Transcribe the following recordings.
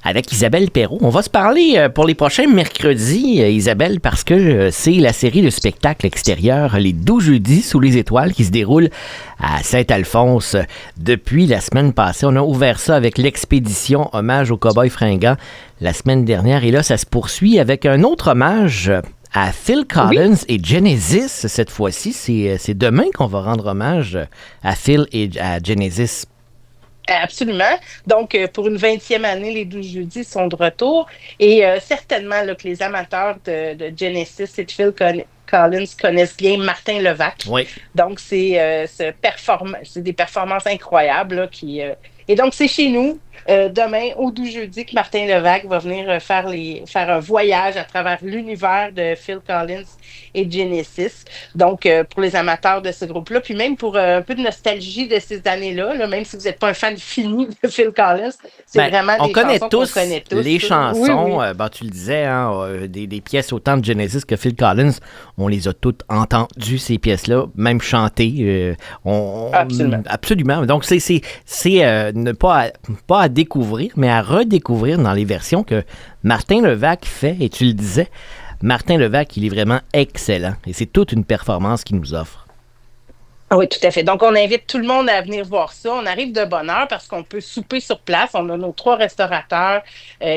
Avec Isabelle Perrault. On va se parler pour les prochains mercredis, Isabelle, parce que c'est la série de spectacles extérieurs Les 12 jeudis sous les étoiles qui se déroule à Saint-Alphonse depuis la semaine passée. On a ouvert ça avec l'expédition Hommage aux Cowboys fringants la semaine dernière. Et là, ça se poursuit avec un autre hommage à Phil Collins et Genesis. Cette fois-ci, c'est demain qu'on va rendre hommage à Phil et à Genesis. Absolument. Donc, pour une 20e année, les 12 jeudis sont de retour. Et certainement là, que les amateurs de Genesis et de Phil Collins connaissent bien Martin Levac. Oui. Donc, c'est des performances incroyables là, et donc, c'est chez nous, demain, au 12 jeudi, que Martin Levac va venir faire un voyage à travers l'univers de Phil Collins et Genesis. Donc, pour les amateurs de ce groupe-là, puis même pour un peu de nostalgie de ces années-là, là, même si vous n'êtes pas un fan fini de Phil Collins, c'est vraiment des chansons qu'on connaît tous. Les chansons, oui. Tu le disais, des pièces autant de Genesis que Phil Collins, on les a toutes entendues, ces pièces-là, même chantées. Absolument. Absolument. Donc, c'est pas à découvrir, mais à redécouvrir dans les versions que Martin Levac fait. Et tu le disais, Martin Levac, il est vraiment excellent. Et c'est toute une performance qu'il nous offre. Oui, tout à fait. Donc, on invite tout le monde à venir voir ça. On arrive de bonne heure parce qu'on peut souper sur place. On a nos 3 restaurateurs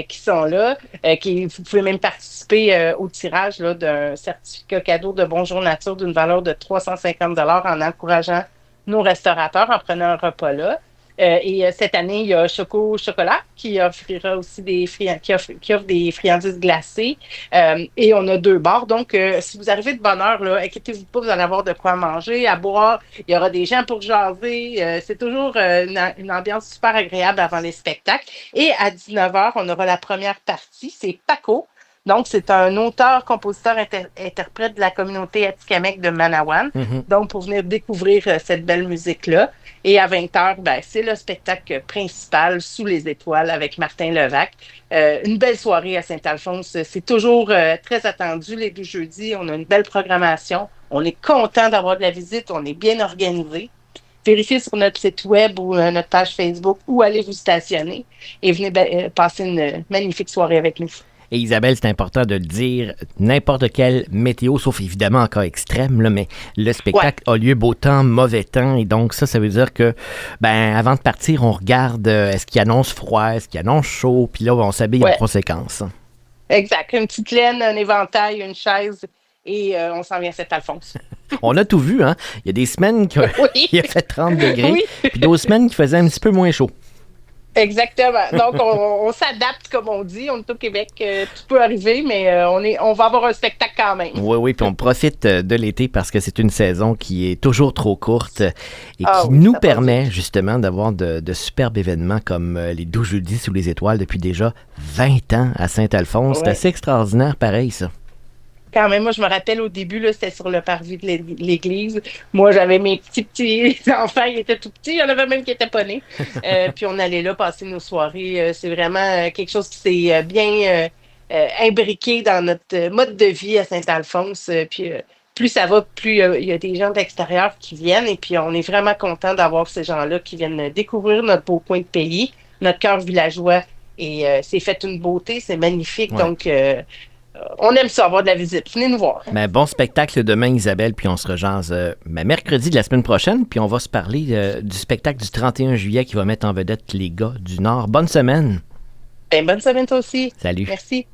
qui sont là. Vous pouvez même participer au tirage là, d'un certificat cadeau de Bonjour Nature d'une valeur de 350 en encourageant nos restaurateurs en prenant un repas là. Et cette année, il y a Choco Chocolat qui offrira aussi qui offre des friandises glacées. Et on a 2 bars. Donc, si vous arrivez de bonne heure, là, inquiétez-vous pas, vous allez avoir de quoi manger, à boire. Il y aura des gens pour jaser. C'est toujours une ambiance super agréable avant les spectacles. Et à 19h, on aura la première partie. C'est Paco. Donc, c'est un auteur, compositeur, interprète de la communauté Atikamekw de Manawan. Mm-hmm. Donc, pour venir découvrir cette belle musique-là. Et à 20h, c'est le spectacle principal Sous les étoiles avec Martin Levac. Une belle soirée à Saint-Alphonse. C'est toujours très attendu les 12 jeudis. On a une belle programmation. On est content d'avoir de la visite. On est bien organisé. Vérifiez sur notre site web ou notre page Facebook où allez vous stationner et venez passer une magnifique soirée avec nous. Et Isabelle, c'est important de le dire, n'importe quelle météo, sauf évidemment en cas extrême, là, mais le spectacle a lieu beau temps, mauvais temps, et donc ça veut dire que, avant de partir, on regarde est-ce qu'il annonce froid, est-ce qu'il annonce chaud, puis là, on s'habille en conséquence. Exact. Une petite laine, un éventail, une chaise, et on s'en vient à Saint-Alphonse. On a tout vu, hein? Il y a des semaines qu'il a fait 30 degrés, puis d'autres semaines qui faisaient un petit peu moins chaud. Exactement. Donc, on s'adapte, comme on dit. On est au Québec. Tout peut arriver, mais on va avoir un spectacle quand même. Oui, puis on profite de l'été parce que c'est une saison qui est toujours trop courte et qui nous permet justement d'avoir de superbes événements comme les 12 jeudis sous les étoiles depuis déjà 20 ans à Saint-Alphonse. C'est assez extraordinaire, pareil, ça. Quand même, moi, je me rappelle au début, là, c'était sur le parvis de l'église. Moi, j'avais mes petits enfants, ils étaient tout petits. Il y en avait même qui étaient pas nés. Puis on allait là passer nos soirées. C'est vraiment quelque chose qui s'est bien imbriqué dans notre mode de vie à Saint-Alphonse. Puis plus ça va, plus il y a des gens de l'extérieur qui viennent. Et puis on est vraiment content d'avoir ces gens-là qui viennent découvrir notre beau coin de pays, notre cœur villageois. Et c'est fait une beauté, c'est magnifique. Ouais. Donc, on aime ça, avoir de la visite. Venez nous voir. Bon spectacle demain, Isabelle, puis on se rejase mercredi de la semaine prochaine, puis on va se parler du spectacle du 31 juillet qui va mettre en vedette les gars du Nord. Bonne semaine. Bonne semaine toi aussi. Salut. Merci.